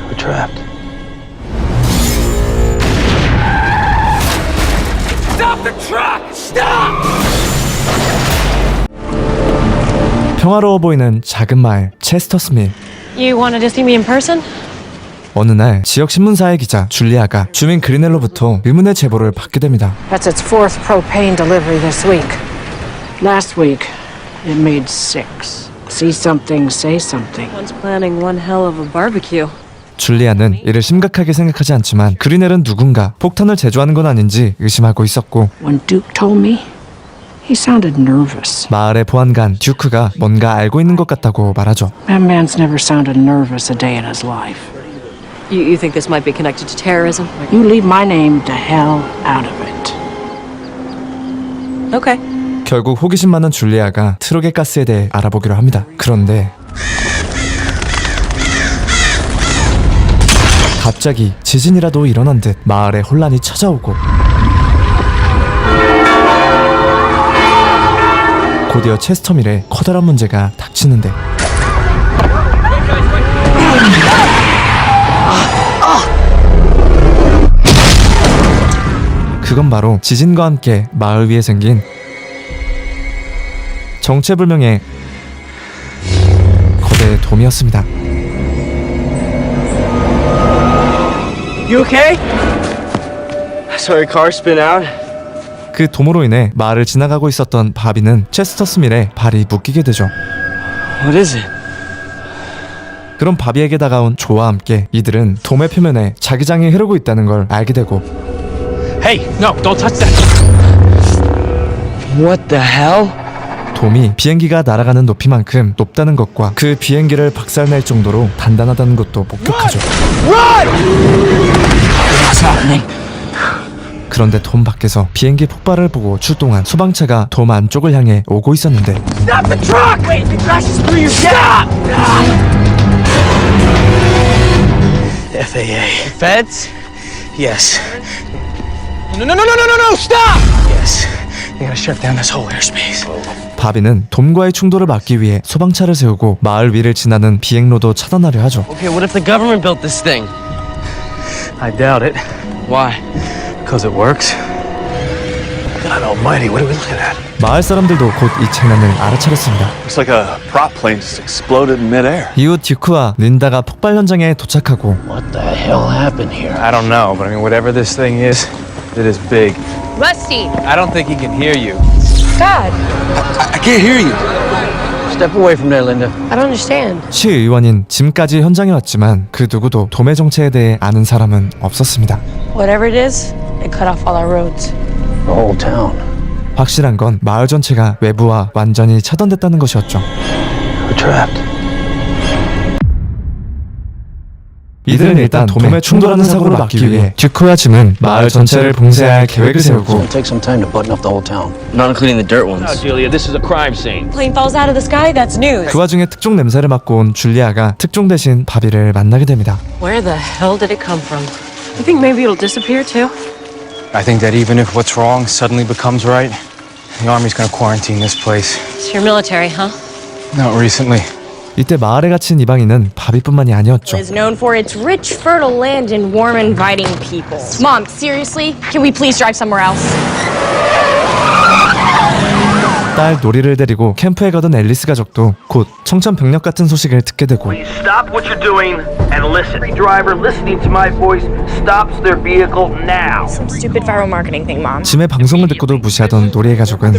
We're trapped. Stop the truck! Stop! 평화로워 보이는 작은 마을 체스터스밀. You wanted to see me in person? 어느 날 지역 신문사의 기자 줄리아가 주민 그리넬로부터 의문의 제보를 받게 됩니다. That's its fourth propane delivery this week. Last week, it made 6. See something, say something. One's planning one hell of a barbecue. 줄리아는 이를 심각하게 생각하지 않지만 그리넬은 누군가 폭탄을 제조하는 건 아닌지 의심하고 있었고, When Duke told me, he sounded nervous. 마을의 보안관 듀크가 뭔가 알고 있는 것 같다고 말하죠. That man's never sounded nervous a day in his life. You think this might be connected to terrorism? You leave my name the hell out of it. Okay. 결국 호기심 많은 줄리아가 트럭의 가스에 대해 알아보기로 합니다. 그런데 갑자기 지진이라도 일어난 듯 마을에 혼란이 찾아오고, 곧이어 체스터밀에 커다란 문제가 닥치는데, 그건 바로 지진과 함께 마을 위에 생긴 정체불명의 거대 돔이었습니다. You okay? Sorry, car spin out. 그 돔으로 인해 마을을 지나가고 있었던 바비는 체스터스밀에 발이 묶이게 되죠. What is it? 그럼 바비에게 다가온 조와 함께 이들은 돔의 표면에 자기장이 흐르고 있다는 걸 알게 되고, Hey, no, don't touch that! What the hell? 돔이 비행기가 날아가는 높이만큼 높다는 것과 그 비행기를 박살낼 정도로 단단하다는 것도 목격하죠. What's happening? 그런데 돔 밖에서 비행기 폭발을 보고 출동한 소방차가 돔 안쪽을 향해 오고 있었는데, Stop the truck! Wait, it crashes through your stop! FAA. Feds? Yes. No, stop! Yes. They gotta shut down this whole airspace. 바비는 돔과의 충돌을 막기 위해 소방차를 세우고 마을 위를 지나는 비행로도 차단하려 하죠. Okay, what if the government built this thing? I doubt it. Why? Because it works. God almighty, what are we looking at? 마을 사람들도 곧 이 장난을 알아차렸습니다. Looks like a prop plane just exploded in midair. 이후 듀크와 린다가 폭발 현장에 도착하고, What the hell happened here? I don't know, but I mean, whatever this thing is, it is big. Rusty! I don't think he can hear you. God! I can't hear you. Step away from there, Linda. I don't understand. 시의원인 짐까지 현장에 왔지만 그 누구도 돔의 정체에 대해 아는 사람은 없었습니다. Whatever it is, it cut off all our roads. The whole town. 확실한 건 마을 전체가 외부와 완전히 차단됐다는 것이었죠. We're trapped. 이들은 일단 돔에 충돌하는 사고를 막기 위해 듀크와 짐은 마을 전체를 봉쇄할 계획을 세우고, Take some time to button up the whole town. Not including the dirt ones. Julia, this is a crime scene. Plane falls out of the sky, that's news. 그 와중에 특종 냄새를 맡고 온 줄리아가 특종 대신 바비를 만나게 됩니다. Where the hell did it come from? You think maybe it'll disappear too? I think that even if what's wrong suddenly becomes right, the army's gonna quarantine this place. It's your military, huh? Not recently. 이때 마을에 갇힌 이방인은 바비뿐만이 아니었죠. is known for its rich, fertile land and warm, inviting people. Mom, seriously? Can we please drive somewhere else? 딸 노리를 데리고 캠프에 가던 앨리스 가족도 곧 청천벽력 같은 소식을 듣게 되고, Please stop what you're doing and listen. Every driver listening to my voice stops their vehicle now. Some stupid viral marketing thing, Mom. 짐의 방송을 듣고도 무시하던 노리의 가족은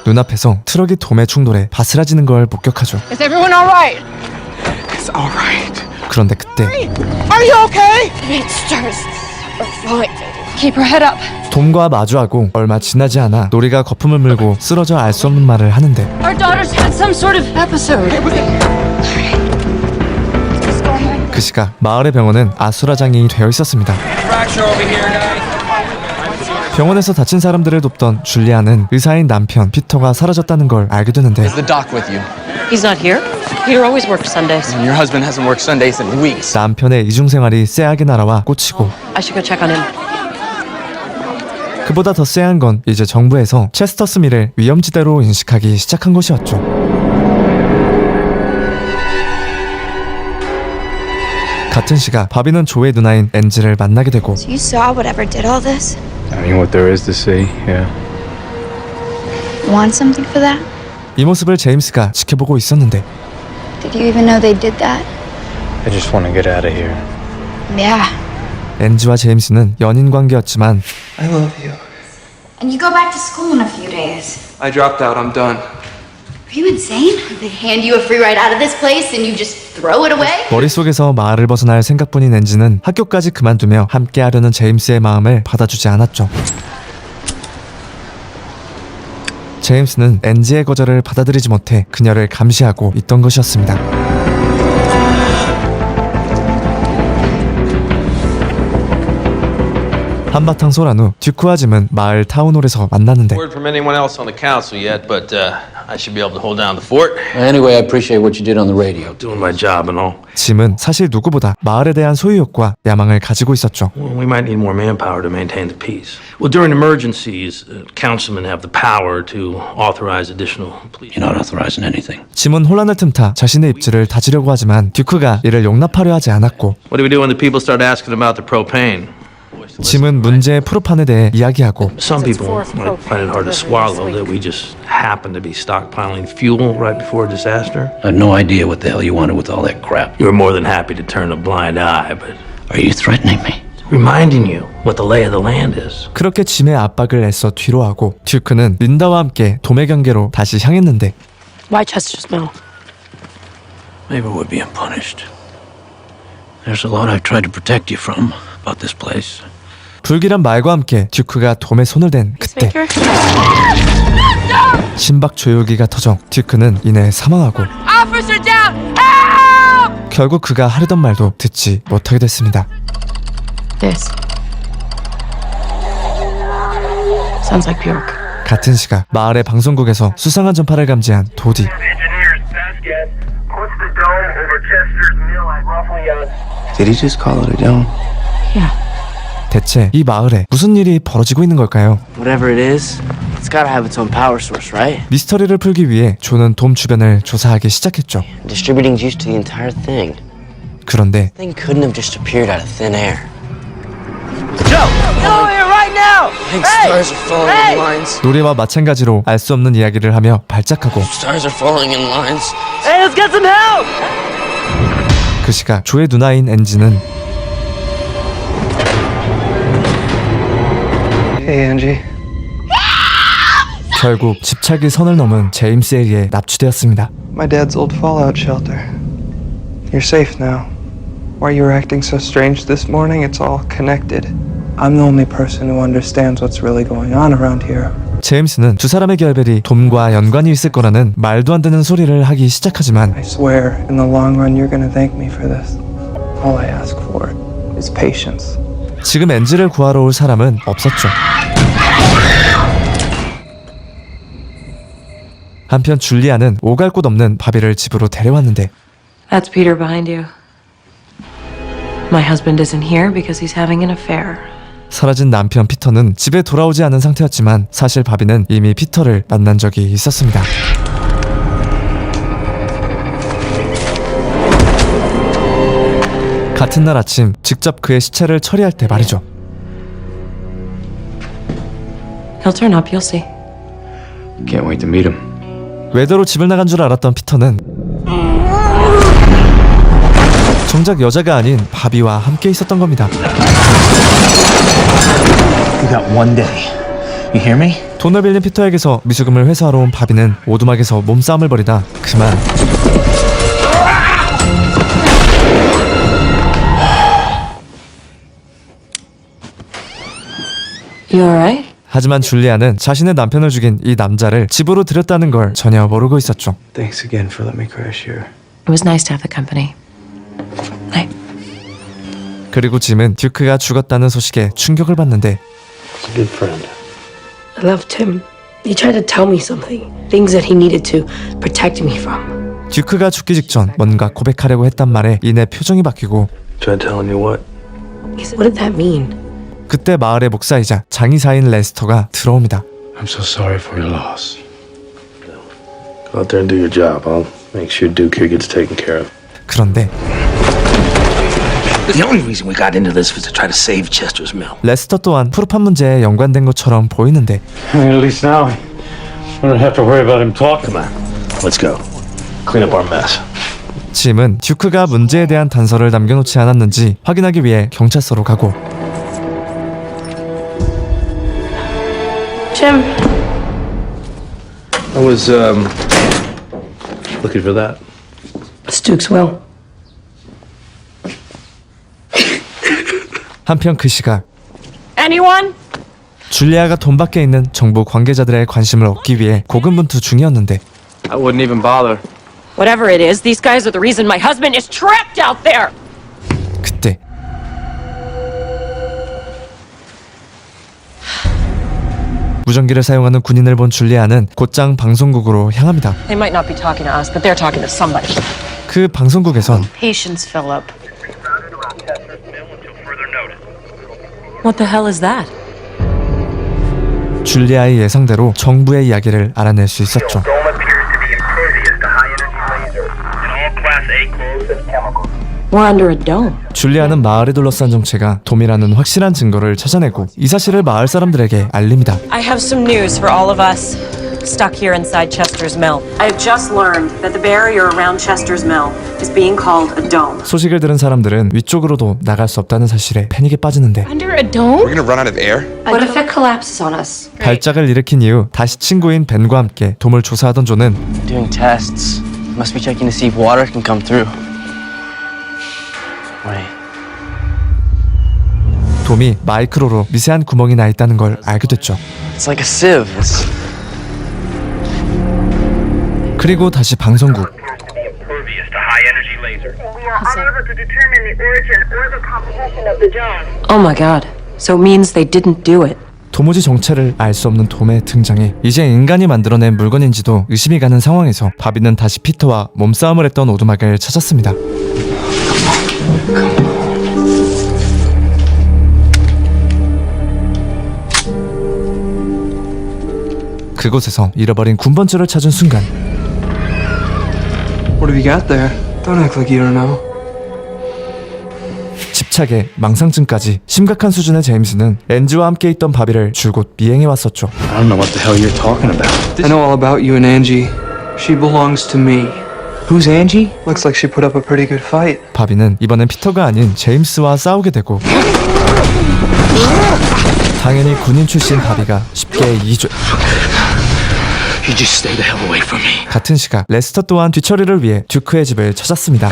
눈앞에서 트럭이 돔에 충돌해 바스라지는 걸 목격하죠. Is everyone all right? It's all right. 그런데 그때 Are you okay? It's just fine. Keep her head up. 돔과 마주하고 얼마 지나지 않아 노리가 거품을 물고 쓰러져 알 수 없는 말을 하는데, Our daughter's had some sort of episode. 그 시각 마을의 병원은 아수라장이 되어 있었습니다. 병원에서 다친 사람들을 돕던 줄리아는 의사인 남편 피터가 사라졌다는 걸 알게 되는데, Is the doc with you? He's not here. Peter always works Sundays. And your husband hasn't worked Sundays in weeks. 남편의 이중생활이 쎄하게 날아와 꽂히고, I should go check on him. 그보다 더 쎄한 건 이제 정부에서 체스터스밀을 위험지대로 인식하기 시작한 것이었죠. 같은 시각 바비는 조의 누나인 엔지를 만나게 되고 So you saw whatever did all this? I mean, what there is to see, yeah. Want something for that? 이 모습을 제임스가 지켜보고 있었는데 Did you even know they did that? I just want to get out of here. Yeah. 엔지와 제임스는 연인 관계였지만 I love you. And you go back to school in a few days. I dropped out. I'm done. Are you insane? They hand you a free ride out of this place and you just throw it away? 머릿속에서 마을을 벗어날 생각뿐인 엔지는 학교까지 그만두며 함께하려는 제임스의 마음을 받아주지 않았죠. 제임스는 엔지의 거절을 받아들이지 못해 그녀를 감시하고 있던 것이었습니다. 한바탕 소란 후 듀크와 짐은 마을 타운홀에서 만났는데 Word from anyone else on the council yet, but I should be able to hold down the fort. Anyway, I appreciate what you did on the radio. Doing my job and all. 짐은 사실 누구보다 마을에 대한 소유욕과 야망을 가지고 있었죠. Well, we might need more manpower to maintain the peace. Well, during emergencies, councilmen have the power to authorize additional police. You're not authorizing anything. 짐은 혼란을 틈타 자신의 입지를 다지려고 하지만 듀크가 이를 용납하려 하지 않았고 What do we do when the people start asking about the propane? 짐은 문제의 프로판에 대해 이야기하고 Some people might find it hard to swallow that we just happen to be stockpiling fuel right before a disaster. I had no idea what the hell you wanted with all that crap. You were more than happy to turn a blind eye, but Are you threatening me? reminding you what the lay of the land is. 그렇게 짐의 압박을 애써 뒤로하고 듀크는 린다와 함께 도매 경계로 다시 향했는데 Why Chester's Mill? Maybe we're being punished. There's a lot I've tried to protect you from about this place. 불길한 말과 함께 듀크가 돔에 손을 댄 그때 심박 조여기가 터져 듀크는 이내 사망하고 결국 그가 하려던 말도 듣지 못하게 됐습니다. This. Sounds like Bjork. 같은 시각 마을의 방송국에서 수상한 전파를 감지한 도디. Did he just call it a dome? Yeah. 대체 이 마을에 무슨 일이 벌어지고 있는 걸까요? Whatever it is, it's gotta have its own power source, right? 미스터리를 풀기 위해 조는 돔 주변을 조사하기 시작했죠. Distributing juice to the entire thing. 그런데 Thing couldn't have just appeared out of thin air. Joe! Get over here right now! Pink stars are falling in lines. 노래와 마찬가지로 알 수 없는 이야기를 하며 발작하고 Stars are falling in lines. Hey, let's get some help! 그 시각 조의 누나인 엔지는 Hey, Angie. 결국 집착의 선을 넘은 제임스에 의해 납치되었습니다. My dad's old fallout shelter. You're safe now. Why you were acting so strange this morning, it's all connected. I'm the only person who understands what's really going on around here. 제임스는 두 사람의 결별이 돔과 연관이 있을 거라는 말도 안 되는 소리를 하기 시작하지만 I swear, in the long run, you're gonna thank me for this. All I ask for is patience. 지금 엔지를 구하러 올 사람은 없었죠. 한편 줄리아는 오갈 곳 없는 바비를 집으로 데려왔는데 That's Peter behind you. My husband isn't here because he's having an affair. 사라진 남편 피터는 집에 돌아오지 않은 상태였지만 사실 바비는 이미 피터를 만난 적이 있었습니다. 같은 날 아침 직접 그의 시체를 처리할 때 말이죠. He'll turn up, you'll see. Can't wait to meet him. 외도로 집을 나간 줄 알았던 피터는 정작 여자가 아닌 바비와 함께 있었던 겁니다. You got one day. You hear me? 돈을 빌린 피터에게서 미수금을 회수하러 온 바비는 오두막에서 몸싸움을 벌이다 그만. You alright? 하지만 줄리아는 자신의 남편을 죽인 이 남자를 집으로 들였다는 걸 전혀 모르고 있었죠. Thanks again for letting me crash here. It was nice to have the company. Night. 그리고 짐은 듀크가 죽었다는 소식에 충격을 받는데 He's a good friend. I loved him. He tried to tell me something. Things that he needed to protect me from. 듀크가 죽기 직전 뭔가 고백하려고 했단 말에 이내 표정이 바뀌고 Tried telling you what? What did that mean? 그때 마을의 목사이자 장의사인 레스터가 들어옵니다. I'm so sorry for your loss. Go out there and do your job. I'll make sure Duke here gets taken care of. 그런데 The only reason we got into this was to try to save Chester's Mill. 레스터 또한 프로판 문제에 연관된 것처럼 보이는데 At least now we don't have to worry about him talking. Come on, let's go. Clean up our mess. 짐은 듀크가 문제에 대한 단서를 남겨놓지 않았는지 확인하기 위해 경찰서로 가고 Jim, I was looking for that. it's Duke's will. 한편 그 시각 Anyone? 줄리아가 돈 밖에 있는 정부 관계자들의 관심을 얻기 위해 고군분투 중이었는데 I wouldn't even bother. Whatever it is, these guys are the reason my husband is trapped out there. 그때 무전기를 사용하는 군인을 본 줄리아는 곧장 방송국으로 향합니다. They might not be talking to us, but they're talking to somebody. 그 방송국에선 Patience, Philip. What the hell is that? 줄리아의 예상대로 정부의 이야기를 알아낼 수 있었죠. We're under a dome. 줄리아는 마을에 둘러싼 정체가 돔이라는 확실한 증거를 찾아내고 이 사실을 마을 사람들에게 알립니다. I have some news for all of us stuck here inside Chester's Mill. I have just learned that the barrier around Chester's Mill is being called a dome. 소식을 들은 사람들은 위쪽으로도 나갈 수 없다는 사실에 패닉에 빠지는데 Under a dome? We're gonna run out of air? What if it collapses on us? 발작을 일으킨 이후 다시 친구인 벤과 함께 돔을 조사하던 존은 Doing tests. Must be checking to see if water can come through. Wait. 돔이 마이크로로 미세한 구멍이 나 있다는 걸 알게 됐죠. It's like a sieve. It's... 그리고 다시 방송국. Oh my god. So it means they didn't do it. 도무지 정체를 알 수 없는 돔의 등장에 이제 인간이 만들어낸 물건인지도 의심이 가는 상황에서 바비는 다시 피터와 몸싸움을 했던 오두막을 찾았습니다. 그곳에서 잃어버린 군번줄을 찾은 순간 What have you got there? Don't act like you don't know. 집착에 망상증까지 심각한 수준의 제임스는 렌즈와 함께 있던 바비를 줄곧 미행해 왔었죠. I don't know what the hell you're talking about. I know all about you and Angie. She belongs to me. Who's Angie? Looks like she put up a pretty good fight. 바비는 이번엔 피터가 아닌 제임스와 싸우게 되고 당연히 군인 출신 바비가 쉽게 이기죠. You just stay the hell away from me. 같은 시각 레스터 또한 뒤처리를 위해 듀크의 집을 찾았습니다.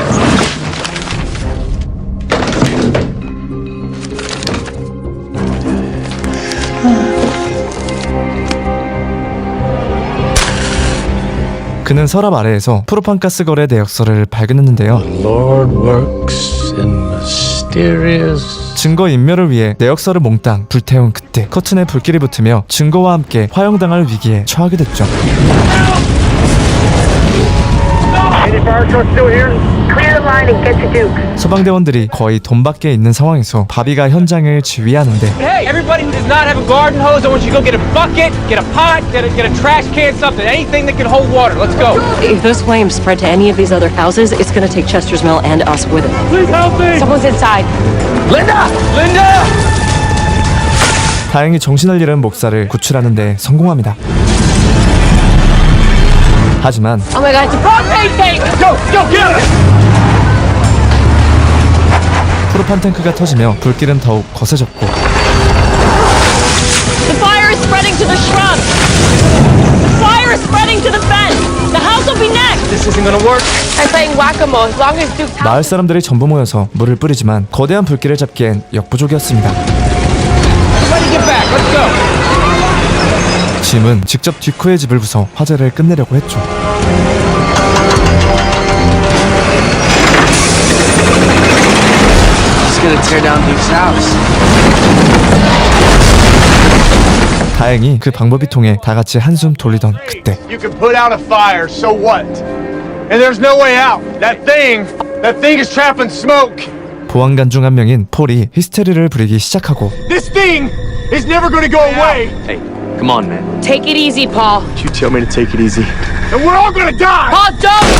그는 서랍 아래에서 프로판 가스 거래 내역서를 발견했는데요. Lord works in mysterious. 증거 인멸을 위해 내역서를 몽땅 불태운 그때 커튼에 불길이 붙으며 증거와 함께 화형당할 위기에 처하게 됐죠. 소방대원들이 거의 돈 밖에 있는 상황에서 바비가 현장을 지휘하는데 Hey, everybody who does not have a garden hose, I want you to go get a bucket, get a pot, get a trash can, something, anything that can hold water. Let's go. If those flames spread to any of these other houses, it's gonna take Chester's Mill and us with it. Please help me! Someone's inside. Linda! Linda! 다행히 정신을 잃은 목사를 구출하는 데 성공합니다. 하지만 Oh my god, it's a propane tank! Go, get it! 프로판 탱크가 터지며 불길은 더욱 거세졌고 The fire is spreading to the shrub! The fire is spreading to the fence! The house will be next! This isn't gonna work. I'm playing whack-a-mole as long as Duke's 마을 사람들이 전부 모여서 물을 뿌리지만 거대한 불길을 잡기엔 역부족이었습니다. Everybody get back, let's go. 짐은 직접 듀크의 집을 부숴 화재를 끝내려고 했죠. It's gonna tear down Duke's house. 다행히 그 방법이 통해 다 같이 한숨 돌리던 그때 You can put out a fire, so what? And there's no way out. That thing is trapping smoke. 보안관 중 한 명인 폴이 히스테리를 부리기 시작하고 This thing is never gonna go away. Hey, come on, man. Take it easy, Paul. You tell me to take it easy. And we're all gonna die. Paul, don't!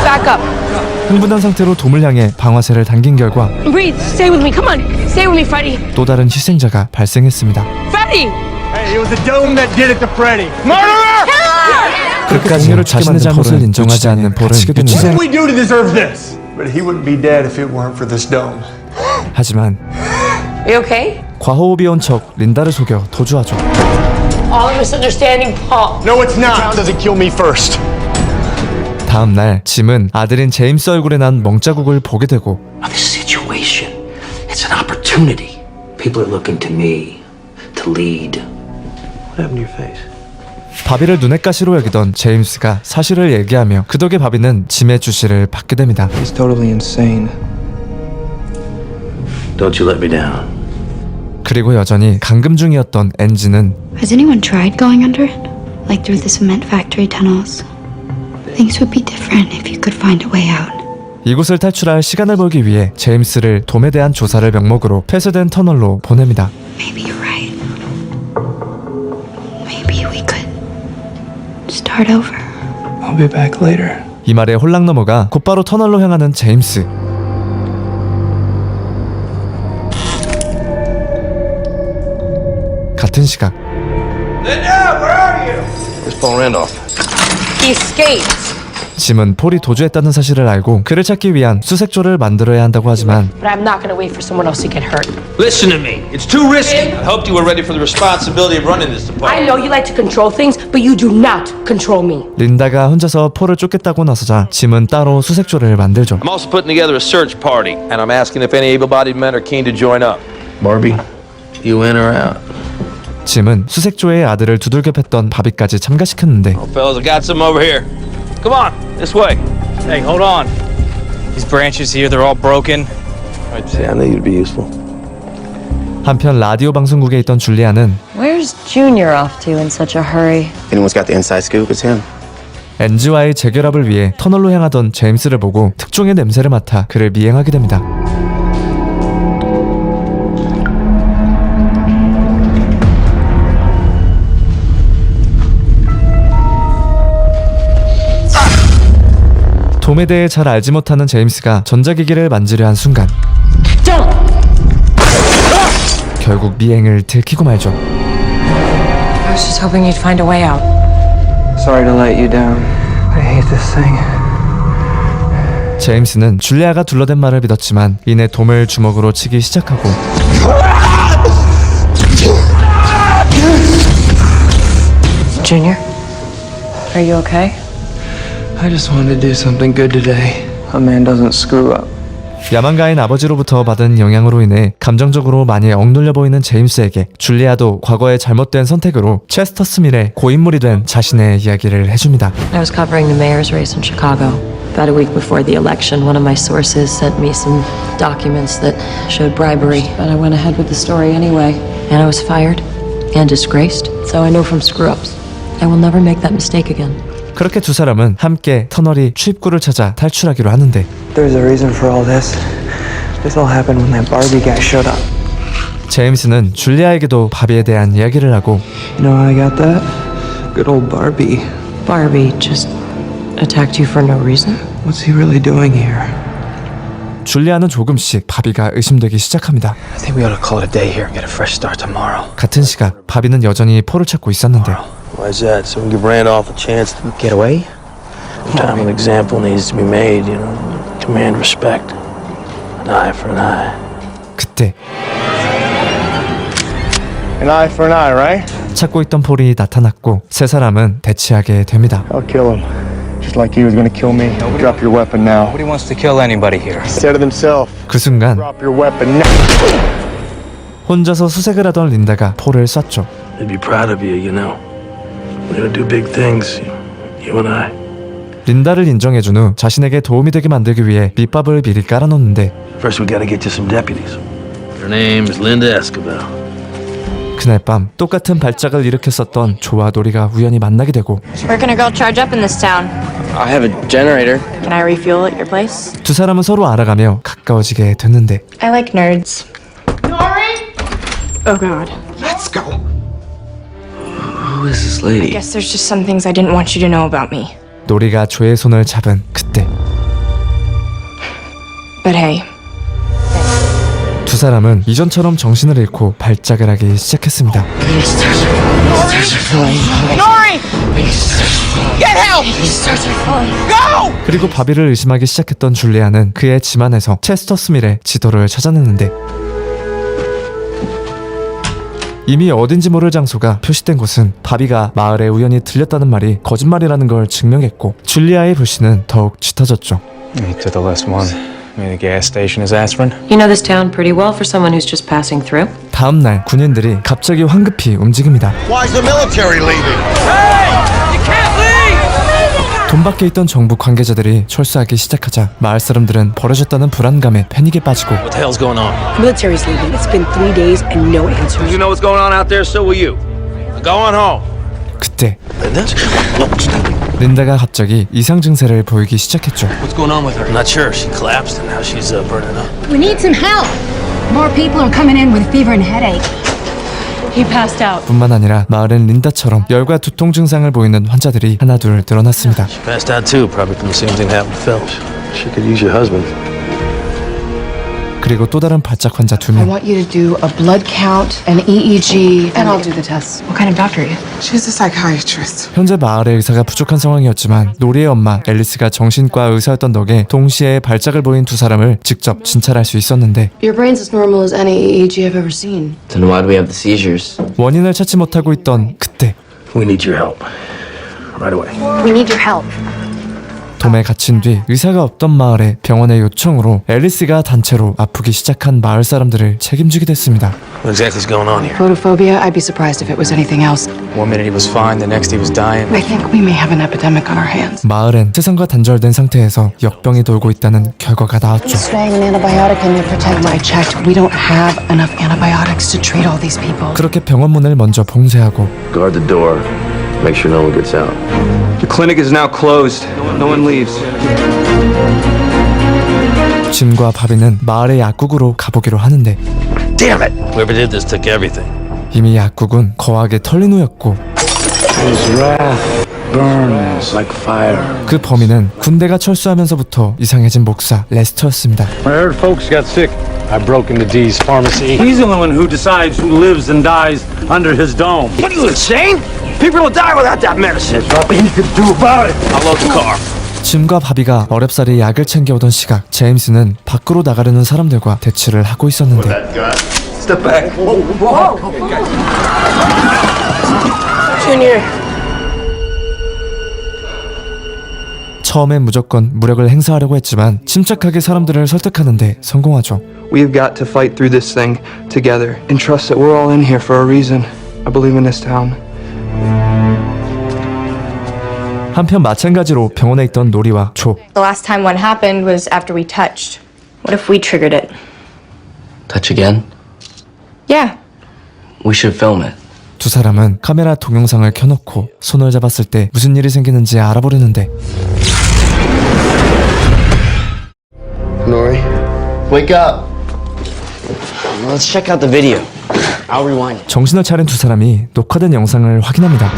Back up. 흥분한 상태로 돔을 향해 방아쇠를 당긴 결과 Breathe. Stay with me. Come on. Stay with me, Freddy. 또 다른 희생자가 발생했습니다. Freddy! Hey, it was the dome that did it to Freddy. Murderer! 그렇게 자신의 잘못을 인정하지 않는 폴은 What 유치생. did we do to deserve this? But he wouldn't be dead if it weren't for this dome. 하지만 You okay? 과호흡이 온 척 린다를 속여 도주하죠. All a misunderstanding, Paul. No, it's not. Town doesn't kill me first. 다음 날 짐은 아들인 제임스 얼굴에 난 멍자국을 보게 되고 This situation, it's an opportunity. People are looking to me to lead. What happened to your face? 바비를 눈엣 가시로 여기던 제임스가 사실을 얘기하며 그 덕에 바비는 짐의 주시를 받게 됩니다. He's totally insane. Don't you let me down. 그리고 여전히 감금 중이었던 엔지는 Has anyone tried going under it? Like through the cement factory tunnels? Things would be different if you could find a way out. 이곳을 탈출할 시간을 벌기 위해 제임스를 돔에 대한 조사를 명목으로 폐쇄된 터널로 보냅니다. Maybe you're right. Maybe we could start over. I'll be back later. 이 말에 홀랑 넘어가 곧바로 터널로 향하는 제임스. 같은 시각 Where's Paul Randolph? He escaped. 짐은 폴이 도주했다는 사실을 알고 그를 찾기 위한 수색조를 만들어야 한다고 하지만 But I'm not gonna wait for someone else to get hurt. Listen to me. It's too risky. I hoped you were ready for the responsibility of running this I department. know you like to control things, but you do not control me. 린다가 혼자서 폴을 쫓겠다고 나서자 짐은 따로 수색조를 만들죠. I'm also putting together a search party, and I'm asking if any able-bodied men are keen to join up. Barbie, you in or out? 짐은 수색조의 아들을 두들겨 팼던 바비까지 참가시켰는데 Oh, fellas, I got some over here. Come on, this way. Hey, hold on. These branches here, they're all broken. See, I knew you'd be useful. 한편 라디오 방송국에 있던 줄리아는 Where's Junior off to in such a hurry? Anyone's got the inside scoop, it's him. 엔지와의 재결합을 위해 터널로 향하던 제임스를 보고 특종의 냄새를 맡아 그를 미행하게 됩니다. 돔에 대해 잘 알지 못하는 제임스가 전자기기를 만지려 한 순간 결국 미행을 들키고 말죠. I was just hoping you'd find a way out. Sorry to let you down. I hate this thing. 제임스는 줄리아가 둘러댄 말을 믿었지만 이내 돔을 주먹으로 치기 시작하고 Junior, are you okay? I just wanted to do something good today. A man doesn't screw up. 야망가인 아버지로부터 받은 영향으로 인해 감정적으로 많이 억눌려 보이는 제임스에게 줄리아도 과거의 잘못된 선택으로 체스터 스밀의 고인물이 된 자신의 이야기를 해줍니다. I was covering the mayor's race in Chicago. About a week before the election, one of my sources sent me some documents that showed bribery, but I went ahead with the story anyway. And I was fired and disgraced. So I know from screw-ups, I will never make that mistake again. 그렇게 두 사람은 함께 터널이 출입구를 찾아 탈출하기로 하는데 There's a reason for all this. This all happened when that Barbie guy showed up. 제임스는 줄리아에게도 바비에 대한 이야기를 하고 You know how I got that? Good old Barbie. Barbie just attacked you for no reason? What's he really doing here? 줄리아는 조금씩 바비가 의심되기 시작합니다. I think we ought to call it a day here and get a fresh start tomorrow. 같은 시각 바비는 여전히 폴을 찾고 있었는데 Why's that? So we give Randolph a chance to Get away? time an example needs to be made, you know. Command respect. An eye for an eye. 그때 An eye for an eye, right? 찾고 있던 폴이 나타났고 세 사람은 대치하게 됩니다. I'll kill him. Just like he was gonna kill me. Drop your weapon now. Nobody wants to kill anybody here. He said it himself. 그 순간 Drop your weapon now. 혼자서 수색을 하던 린다가 폴을 쐈죠. They'd be proud of you, you know. We're gonna do big things, you and I. 린다를 인정해준 후 자신에게 도움이 되게 만들기 위해 밑밥을 미리 깔아놓는데 First, we gotta get you some deputies. Her name is Linda Escobar. 그날 밤 똑같은 발작을 일으켰었던 조와 노리가 우연히 만나게 되고 We're gonna go charge up in this town. I have a generator. Can I refuel at your place? 두 사람은 서로 알아가며 가까워지게 됐는데 I like nerds. Oh God. Who is this lady? Guess there's just some things I didn't want you to know about me. 노리가 조의 손을 잡은 그때 But hey, 두 사람은 이전처럼 정신을 잃고 발작을 하기 시작했습니다. Nori! Get help! Go! 그리고 바비를 의심하기 시작했던 줄리아는 그의 짐 안에서 체스터 스밀의 지도를 찾아냈는데 이미 어딘지 모를 장소가 표시된 곳은 바비가 마을에 우연히 들렸다는 말이 거짓말이라는 걸 증명했고 줄리아의 불신은 더욱 짙어졌죠. To the last one. Maybe the gas station is aspirin. You know this town pretty well for someone who's just passing through. 다음 날 군인들이 갑자기 황급히 움직입니다. Why is the military leaving? You can't leave! 돈 밖에 있던 정부 관계자들이 철수하기 시작하자 마을 사람들은 버려졌다는 불안감에 패닉에 빠지고 What the hell's going on? Military's leaving. It's been 3 days and no answers. You know what's going on out there, so will you. Go on home. 그때 Linda? No, stop. 린다가 갑자기 이상 증세를 보이기 시작했죠. What's going on with her? I'm not sure. She collapsed and now she's burning up. We need some help. More people are coming in with fever and headache. He passed out. 뿐만 아니라 마을엔 린다처럼 열과 두통 증상을 보이는 환자들이 하나둘 늘어났습니다. She passed out too, probably from the same thing that happened to Phelps. She could use your husband. 그리고 또 다른 발작 환자 I 2명. want you to do a blood count, an EEG, and I'll do the tests. What kind of doctor are you? She's a psychiatrist. 현재 마을의 의사가 부족한 상황이었지만 노리의 엄마 앨리스가 정신과 의사였던 덕에 동시에 발작을 보인 두 사람을 직접 진찰할 수 있었는데 Your brain's as normal as any EEG I've ever seen. Then why do we have the seizures? 원인을 찾지 못하고 있던 그때 We need your help. Right away. We need your help. 돔에 갇힌 뒤 의사가 없던 마을에 병원의 요청으로 앨리스가 단체로 아프기 시작한 마을 사람들을 책임지게 됐습니다. What exactly is going on here? Photophobia, I'd be surprised if it was anything else. One minute he was fine, the next he was dying. I think we may have an epidemic on our hands. 마을엔 세상과 단절된 상태에서 역병이 돌고 있다는 결과가 나왔죠. Staying an antibiotic in your protect. I checked. We don't have enough antibiotics to treat all these people. 그렇게 병원 문을 먼저 봉쇄하고 Guard the door. Make sure no one gets out. The clinic is now closed. No one leaves. 짐과 바비는 마을의 약국으로 가보기로 하는데 Damn it! Whoever did this took everything. 이미 약국은 거하게 털린 후였고 His wrath burns like fire. 그 범인은 군대가 철수하면서부터 이상해진 목사 레스터였습니다. I heard folks got sick. I broke into D's pharmacy. He's the only one who decides who lives and dies under his dome. What are you, insane? People will die without that medicine. Nothing you can do about it. I'll load the car. 짐과 바비가 어렵사리 약을 챙겨오던 시각 제임스는 밖으로 나가려는 사람들과 대치를 하고 있었는데 Step back. Junior. 처음엔 무조건 무력을 행사하려고 했지만 침착하게 사람들을 설득하는데 성공하죠. We've got to fight through this thing together and trust that we're all in here for a reason. I believe in this town. 한편 마찬가지로 병원에 있던 노리와 조 The last time one happened was after we touched. What if we triggered it? Touch again? Yeah. We should film it. 두 사람은 카메라 동영상을 켜놓고 손을 잡았을 때 무슨 일이 생기는지 알아보려는데 Nori, wake up. Let's check out the video. I'll rewind it. 정신을 차린 두 사람이 녹화된 영상을 확인합니다.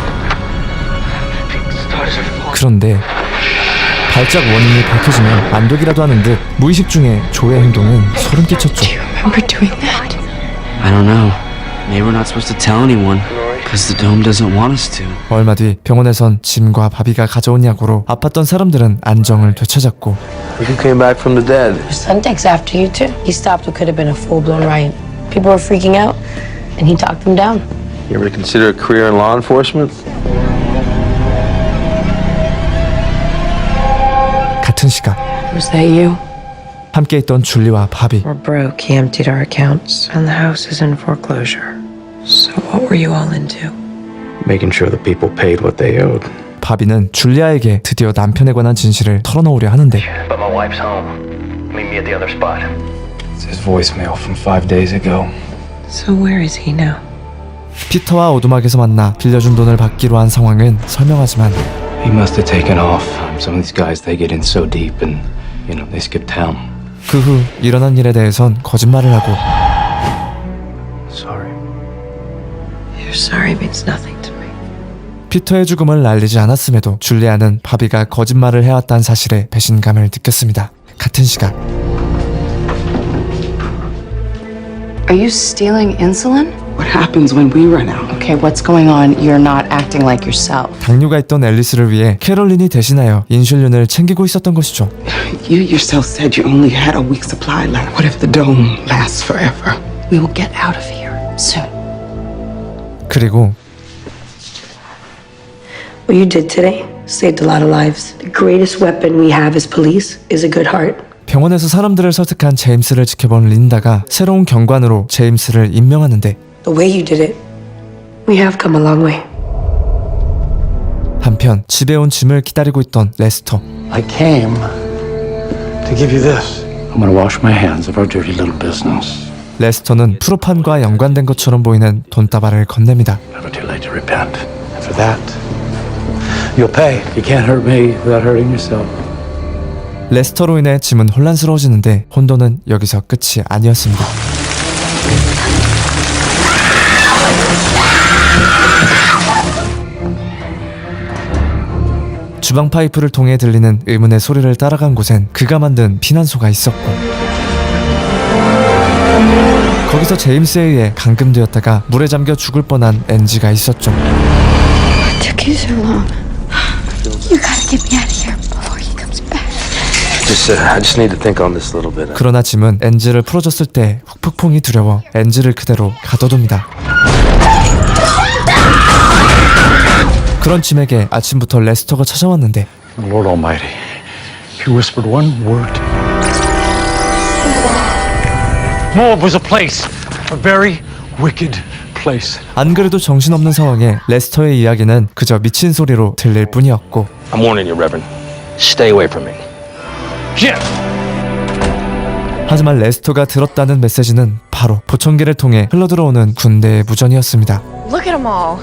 그런데 발작 원인이 밝혀지면 안 되기라도 하는 듯 무의식 중에 조의 행동은 소름 끼쳤죠. Remember doing that? I don't know. Maybe we're not supposed to tell anyone because the dome doesn't want us to. 얼마 뒤 병원에선 짐과 바비가 가져온 약으로 아팠던 사람들은 안정을 되찾았고 You came back from the dead. Your son takes after you too. He stopped what could have been a full-blown riot. People were freaking out, and he talked them down. You ever consider a career in law enforcement? 같은 시각 Was that you? 함께 있던 줄리와 바비 We're broke. He emptied our accounts, and the house is in foreclosure. So what were you all into? Making sure the people paid what they owed. 바비는 줄리아에게 드디어 남편에 관한 진실을 털어놓으려 하는데 But my wife's home. Meet me at the other spot. It's his voicemail from 5 days ago. So where is he now? 피터와 오두막에서 만나 빌려준 돈을 받기로 한 상황은 설명하지만 He must have taken off. Some of these guys, they get in so deep and, they skip town. 그 후 일어난 일에 대해선 거짓말을 하고 Sorry. Your sorry means nothing to me. 피터의 죽음을 알리지 않았음에도 줄리아는 바비가 거짓말을 해왔다는 사실에 배신감을 느꼈습니다. 같은 시각 Are you stealing insulin? What happens when we run out? Okay, what's going on? You're not acting like yourself. 당뇨가 있던 앨리스를 위해 캐롤린이 대신하여 인슐린을 챙기고 있었던 것이죠. You yourself said you only had a week's supply left. What if the dome lasts forever? We will get out of here soon. 그리고 What you did today saved a lot of lives. The greatest weapon we have as police is a good heart. 병원에서 사람들을 설득한 제임스를 지켜본 린다가 새로운 경관으로 제임스를 임명하는데 The way you did it, we have come a long way. 한편 집에 온 짐을 기다리고 있던 레스터. I came to give you this. I'm gonna wash my hands of our dirty little business. 레스터는 프로판과 연관된 것처럼 보이는 돈다발을 건넵니다. Never too late to repent. And for that, you'll pay. You can't hurt me without hurting yourself. 레스터로 인해 짐은 혼란스러워지는데 혼돈은 여기서 끝이 아니었습니다. 주방 파이프를 통해 들리는 의문의 소리를 따라간 곳엔 그가 만든 피난소가 있었고 거기서 제임스에 의해 감금되었다가 물에 잠겨 죽을 뻔한 엔지가 있었죠. What took you so long? You gotta get me out of here before he comes back. I just need to think on this a little bit. 그러나 짐은 엔지를 풀어줬을 때 훅폭풍이 두려워 엔지를 그대로 가둬둡니다. 그런 짐에게 아침부터 레스터가 찾아왔는데 Lord Almighty, you whispered one word. Moab was a place, a very wicked place. 안 그래도 정신없는 상황에 레스터의 이야기는 그저 미친 소리로 들릴 뿐이었고 I'm warning you, Reverend. Stay away from me. 하지만 레스터가 들었다는 메시지는 바로 보청기를 통해 흘러들어오는 군대의 무전이었습니다. Look at them all.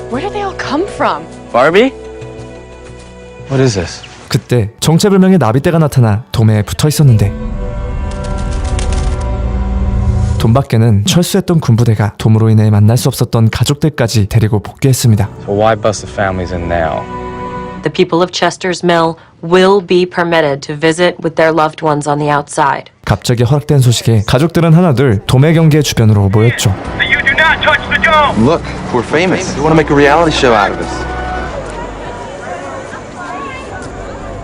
Where did they all come from? Barbie? What is this? 그때 정체불명의 나비떼가 나타나 돔에 붙어 있었는데 돔 밖에는 철수했던 군부대가 돔으로 인해 만날 수 없었던 가족들까지 데리고 복귀했습니다. So why bust the families in now? The people of Chester's Mill will be permitted to visit with their loved ones on the outside. 갑자기 허락된 소식에 가족들은 하나둘 돔의 경계 주변으로 모였죠. You do not touch the dome! Look, we're famous. We want to make a reality show out of this.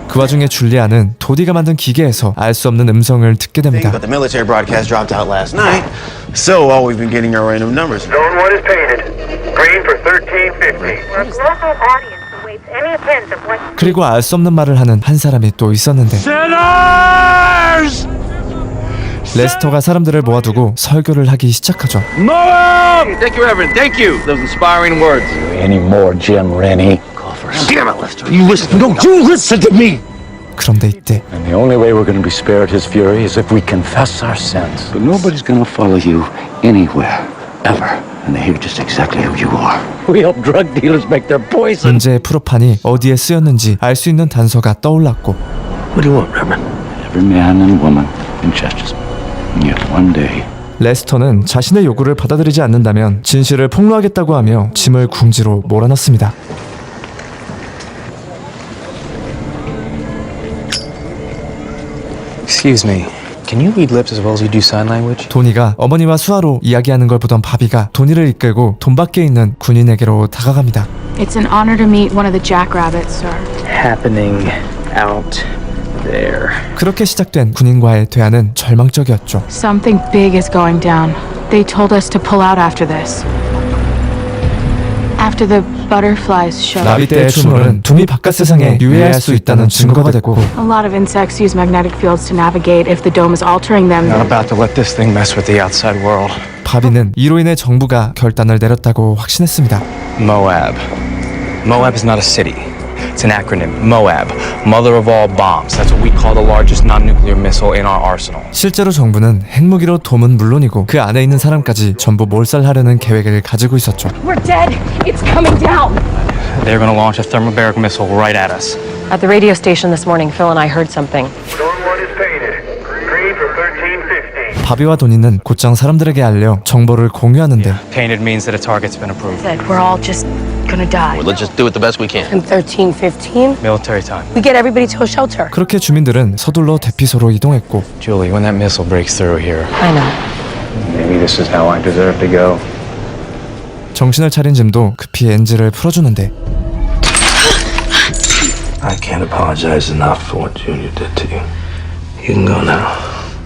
그 와중에 줄리아는 도디가 만든 기계에서 알 수 없는 음성을 듣게 됩니다. But the military broadcast dropped out last night, so all we've been getting are random numbers. Zone 1 is painted. Green for 1350. Our global audience awaits any hint of what 그리고 알 수 없는 말을 하는 한 사람이 또 있었는데 레스터가 사람들을 모아두고 설교를 하기 시작하죠. Moab! Thank you, Reverend. Thank you. Those inspiring words. Any more, Jim Rennie? Damn it, Lester. You listen. Don't you listen to me. 그런데 이때 And the only way we're going to be spared his fury is if we confess our sins. But nobody's going to follow you anywhere, ever. And they hear just exactly who you are. We help drug dealers make their poison. 문제의 프로판이 어디에 쓰였는지 알 수 있는 단서가 떠올랐고 What do you want, Reverend? Every man and woman in Chester's. And yet one day. 레스터는 자신의 요구를 받아들이지 않는다면 진실을 폭로하겠다고 하며 짐을 궁지로 몰아넣습니다. Excuse me. Can you read lips as well as you do sign language? 도니가 어머니와 수아로 이야기하는 걸 보던 바비가 도니를 이끌고 돈 밖에 있는 군인에게로 다가갑니다. It's an honor to meet one of the jackrabbits, sir. Happening out there. 그렇게 시작된 군인과의 대화는 절망적이었죠. Something big is going down. They told us to pull out after this. After the butterflies show. 나비떼의 출몰은 둠이 바깥 세상에 유해할 수 있다는 증거가 되고 A lot of insects use magnetic fields to navigate if the dome is altering them. Not about to let this thing mess with the outside world. 바비는 이로 인해 정부가 결단을 내렸다고 확신했습니다. Moab. Moab is not a city. It's an acronym. Moab. Mother of all bombs. That's what we call the largest non-nuclear missile in our arsenal. 실제로 정부는 핵무기로 돔은 물론이고 그 안에 있는 사람까지 전부 몰살하려는 계획을 가지고 있었죠. We're dead. It's coming down. They're going to launch a thermobaric missile right at us. At the radio station this morning, Phil and I heard something. Zone 1 is painted. Green for 1350. 바비와 도니는 곧장 사람들에게 알려 정보를 공유하는데 Painted means that a target's been approved. Said we're all just gonna die. Well, let's just do it the best we can. In 1315, Military time. we get everybody to a shelter. 그렇게 주민들은 서둘러 대피소로 이동했고 Julie, when that missile breaks through here, I know. Maybe this is how I deserve to go. 정신을 차린 짐도 급히 엔지를 풀어주는데 I can't apologize enough for what Junior did to you. You can go now.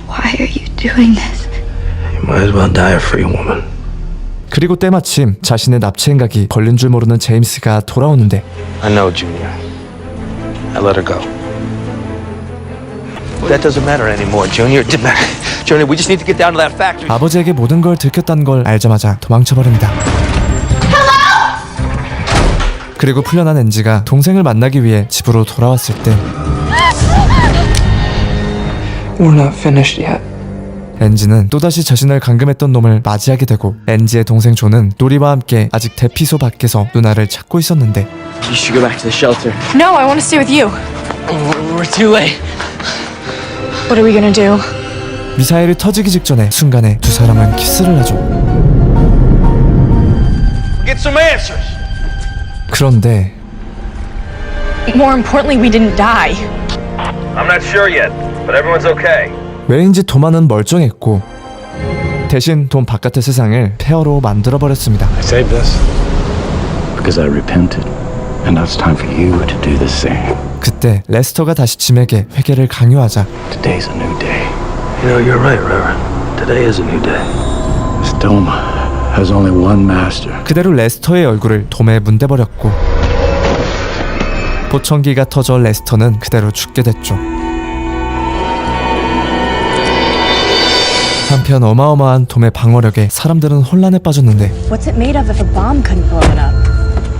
Why are you doing this? You might as well die a free woman. 그리고 때마침 자신의 납치 행각이 걸린 줄 모르는 제임스가 돌아오는데 I know, Junior. I let her go. That doesn't matter anymore, Junior. It didn't matter. Junior, we just need to get down to that factory. 아버지에게 모든 걸 들켰다는 걸 알자마자 도망쳐버립니다. 그리고 풀려난 엔지가 동생을 만나기 위해 집으로 돌아왔을 때 We're not finished yet. 엔지는 또다시 자신을 감금했던 놈을 맞이하게 되고 엔지의 동생 존은 노리와 함께 아직 대피소 밖에서 누나를 찾고 있었는데 You should go back to the shelter. No, I want to stay with you. We're too late. What are we gonna do? 미사일이 터지기 직전에 순간에 두 사람은 키스를 하죠. Get some answers. 그런데 More importantly, we didn't die. I'm not sure yet, but everyone's okay. 왜인지 도마는 멀쩡했고 대신 돈 바깥의 세상을 폐허로 만들어버렸습니다. I saved us because I repented, and now it's time for you to do the same. 그때 레스터가 다시 짐에게 회개를 강요하자 Today's a new day. You know, you're right, Reverend. Today is a new day. This dome has only one master. 그대로 레스터의 얼굴을 돔에 문대버렸고 보청기가 터져 레스터는 그대로 죽게 됐죠. 한편 어마어마한 돔의 방어력에 사람들은 혼란에 빠졌는데 What's it made of if a bomb couldn't blow it up?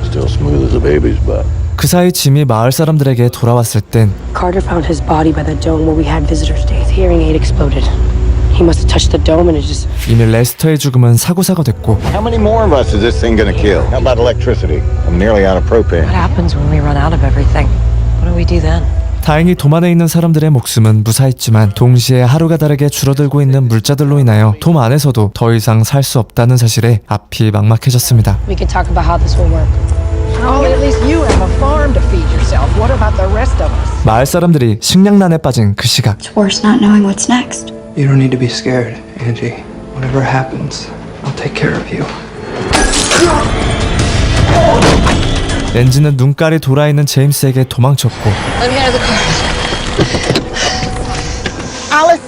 Still smooth as a baby's butt. 그 사이 짐이 마을 사람들에게 돌아왔을 땐 Carter found his body by the dome where we had visitors' day. His hearing aid exploded. He must have touched the dome and it just... 이미 레스터의 죽음은 사고사가 됐고 How many more of us is this thing gonna kill? How about electricity? I'm nearly out of propane. What happens when we run out of everything? What do we do then? 다행히 돔 안에 있는 사람들의 목숨은 무사했지만 동시에 하루가 다르게 줄어들고 있는 물자들로 인하여 돔 안에서도 더 이상 살 수 없다는 사실에 앞이 막막해졌습니다. We can talk about how this will work. Oh, at least you have a farm to feed yourself. What about the rest of us? 마을 사람들이 식량난에 빠진 그 시각 It's worse not knowing what's next. You don't need to be scared, Angie. Whatever happens, I'll take care of you. 엔지는 눈깔이 돌아있는 제임스에게 도망쳤고 Let me out of the car. Alice,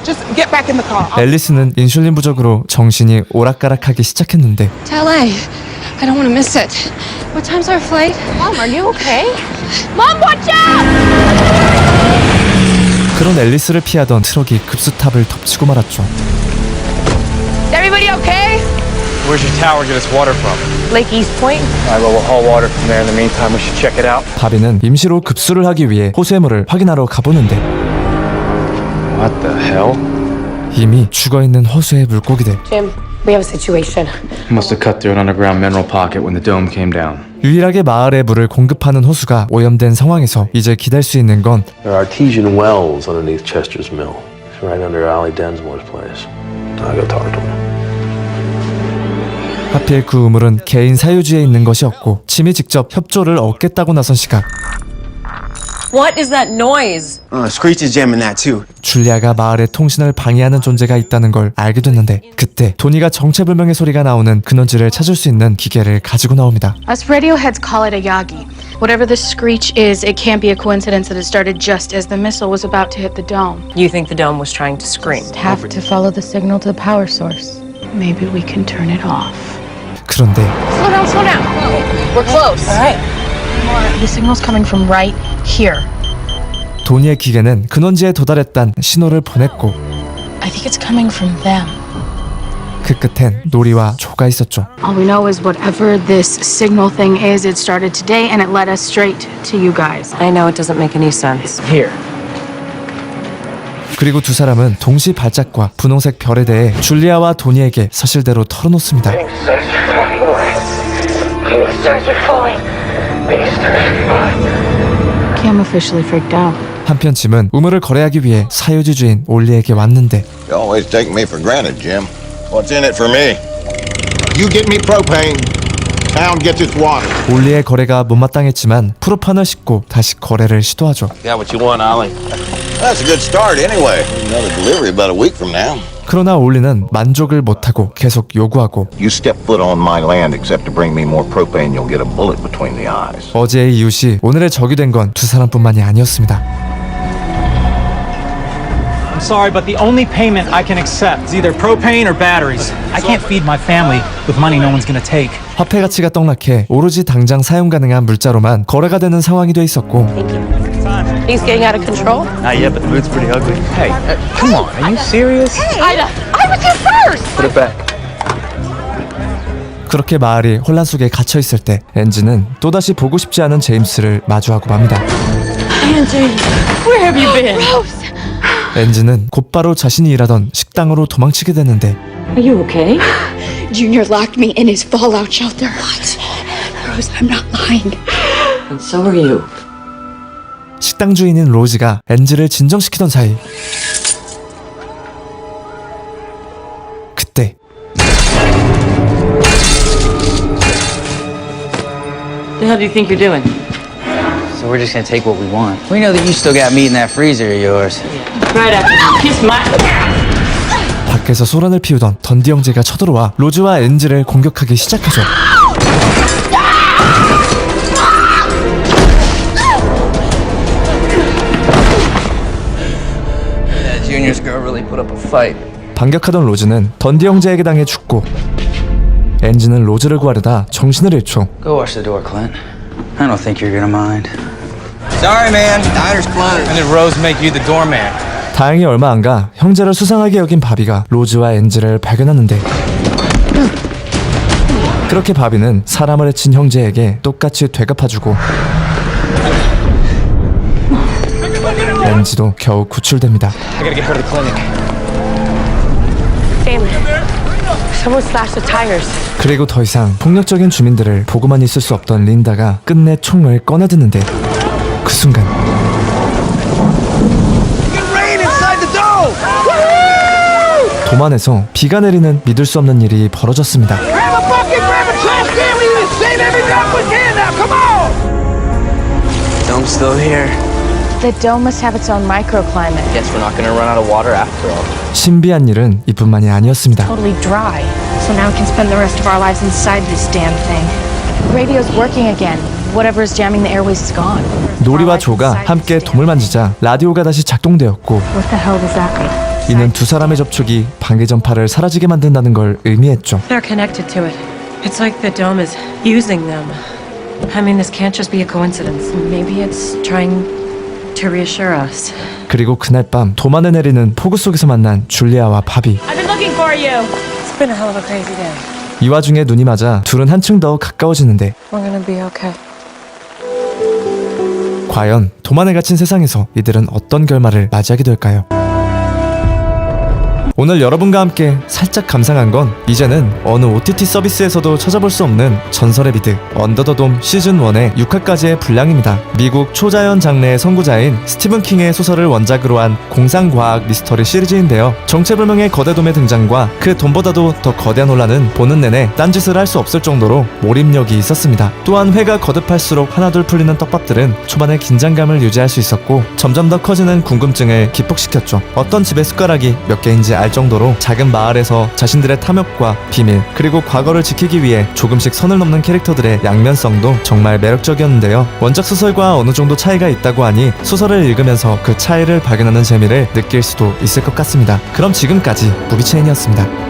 just get back in the car. 앨리스는 인슐린 부족으로 정신이 오락가락하기 시작했는데 To LA. I don't want to miss it. What time's our flight? Mom, are you okay? Mom, watch out! 그런 앨리스를 피하던 트럭이 급수탑을 덮치고 말았죠. Is everybody okay? Where's your tower get its water from? Lake East Point? Alright, well, we'll haul water from there. In the meantime, we should check it out. 바비는 임시로 급수를 하기 위해 호수의 물을 확인하러 가보는데 What the hell? 이미 죽어있는 호수의 물고기들. Jim, we have a situation. Must have cut through an underground mineral pocket when the dome came down. 유일하게 마을에 물을 공급하는 호수가 오염된 상황에서 이제 기댈 수 있는 건 There are artesian wells underneath Chester's mill. It's right under Allie Densmore's place. I'll go talk to him. 하필 그 우물은 개인 사유지에 있는 것이었고 짐이 직접 협조를 얻겠다고 나선 시각 What is that noise? Screech is jamming that too. 줄리아가 마을의 통신을 방해하는 존재가 있다는 걸 알게 됐는데 그때 도니가 정체불명의 소리가 나오는 근원지를 찾을 수 있는 기계를 가지고 나옵니다. Us radioheads call it a Yagi. Whatever the screech is, it can't be a coincidence that it started just as the missile was about to hit the dome. You think the dome was trying to scream? Just have to follow the signal to the power source. Maybe we can turn it off. 그런데 Slow down, slow down. We're close. All right. The signal's coming from right here. 도니의 기계는 근원지에 도달했단 신호를 보냈고 I think it's coming from them. 그 끝엔 노리와 조가 있었죠. All we know is whatever this signal thing is, it started today and it led us straight to you guys. I know it doesn't make any sense. Here. 그리고 두 사람은 동시 발작과 분홍색 별에 대해 줄리아와 도니에게 사실대로 털어놓습니다. Cam officially freaked out. 한편 짐은 우물을 거래하기 위해 사유지 주인 올리에게 왔는데 You always take me for granted, Jim. What's in it for me? You get me propane. Town gets its water. 올리의 거래가 못마땅했지만 프로판을 싣고 다시 거래를 시도하죠. Got what you want, Ollie. That's a good start anyway. Another delivery about a week from now. 그러나 올리는 만족을 못하고 계속 요구하고 You step foot on my land except to bring me more propane, you'll get a bullet between the eyes. 어제의 이웃이 오늘의 적이 된 건 두 사람뿐만이 아니었습니다. I'm sorry, but the only payment I can accept is either propane or batteries. I can't feed my family with money no one's gonna take. 화폐 가치가 떡락해 오로지 당장 사용 가능한 물자로만 거래가 되는 상황이 돼 있었고 He's getting out of control. Not yet, but the mood's pretty ugly. Hey, come on, are you serious? Ida, I was here first. Put it back. 그렇게 마을이 혼란 속에 갇혀 있을 때 엔지는 또다시 보고 싶지 않은 제임스를 마주하고 맙니다. Angie, where have you been? 엔지는 곧바로 자신이 일하던 식당으로 도망치게 되는데 Are you okay? Junior locked me in his fallout shelter. What? Rose, I'm not lying. And so are you. 식당 주인인 로즈가 엔지를 진정시키던 사이 그때 The hell do you think you're doing? So we're just gonna take what we want. We know that you still got meat in that freezer of yours. Right after you kiss my... 밖에서 소란을 피우던 던디 형제가 쳐들어와 로즈와 엔지를 공격하기 시작하죠. That Junior's girl really put up a fight. 반격하던 로즈는 던디 형제에게 당해 죽고 엔지는 로즈를 구하려다 정신을 잃죠. Go wash the door, Clint. I don't think you're gonna mind. Sorry, man. Diner's closed. And did Rose make you the doorman? 다행히 얼마 안 가 형제를 수상하게 여긴 바비가 로즈와 엔지를 발견하는데 그렇게 바비는 사람을 해친 형제에게 똑같이 되갚아주고 엔지도 겨우 구출됩니다. I gotta get her to the clinic. Stanley, someone slashed the tires. 그리고 더 이상 폭력적인 주민들을 보고만 있을 수 없던 린다가 끝내 총을 꺼내드는데 그 순간 도만에서 비가 내리는 믿을 수 없는 일이 벌어졌습니다. Dome's still here. The dome must have its own microclimate. Guess we're not gonna run out of water after all. 신비한 일은 이뿐만이 아니었습니다. Totally dry. So now we can spend the rest of our lives inside this damn thing. The radio's working again. Whatever is jamming the airways is gone. 노리와 조가 함께 돔을 만지자 라디오가 다시 작동되었고 What the hell does that mean? 이는 두 사람의 접촉이 방해 전파를 사라지게 만든다는 걸 의미했죠. They're connected to it. It's like the dome is using them. I mean, this can't just be a coincidence. Maybe it's trying to reassure us. 그리고 그날 밤 도만에 내리는 폭우 속에서 만난 줄리아와 바비. I've been looking for you. It's been a hell of a crazy day. 이 와중에 눈이 맞아 둘은 한층 더 가까워지는데 We're gonna be okay. 과연 도만에 갇힌 세상에서 이들은 어떤 결말을 맞이하게 될까요? 오늘 여러분과 함께 살짝 감상한 건 이제는 어느 OTT 서비스에서도 찾아볼 수 없는 전설의 미드 언더 더 돔 시즌1의 6화까지의 분량입니다. 미국 초자연 장르의 선구자인 스티븐 킹의 소설을 원작으로 한 공상과학 미스터리 시리즈인데요. 정체불명의 거대 돔의 등장과 그 돔보다도 더 거대한 혼란은 보는 내내 딴짓을 할 수 없을 정도로 몰입력이 있었습니다. 또한 회가 거듭할수록 하나둘 풀리는 떡밥들은 초반에 긴장감을 유지할 수 있었고 점점 더 커지는 궁금증을 기폭시켰죠. 어떤 집의 숟가락이 몇 개인지 알 정도로 작은 마을에서 자신들의 탐욕과 비밀 그리고 과거를 지키기 위해 조금씩 선을 넘는 캐릭터들의 양면성도 정말 매력적이었는데요. 원작 소설과 어느 정도 차이가 있다고 하니 소설을 읽으면서 그 차이를 발견하는 재미를 느낄 수도 있을 것 같습니다. 그럼 지금까지 무비체인이었습니다.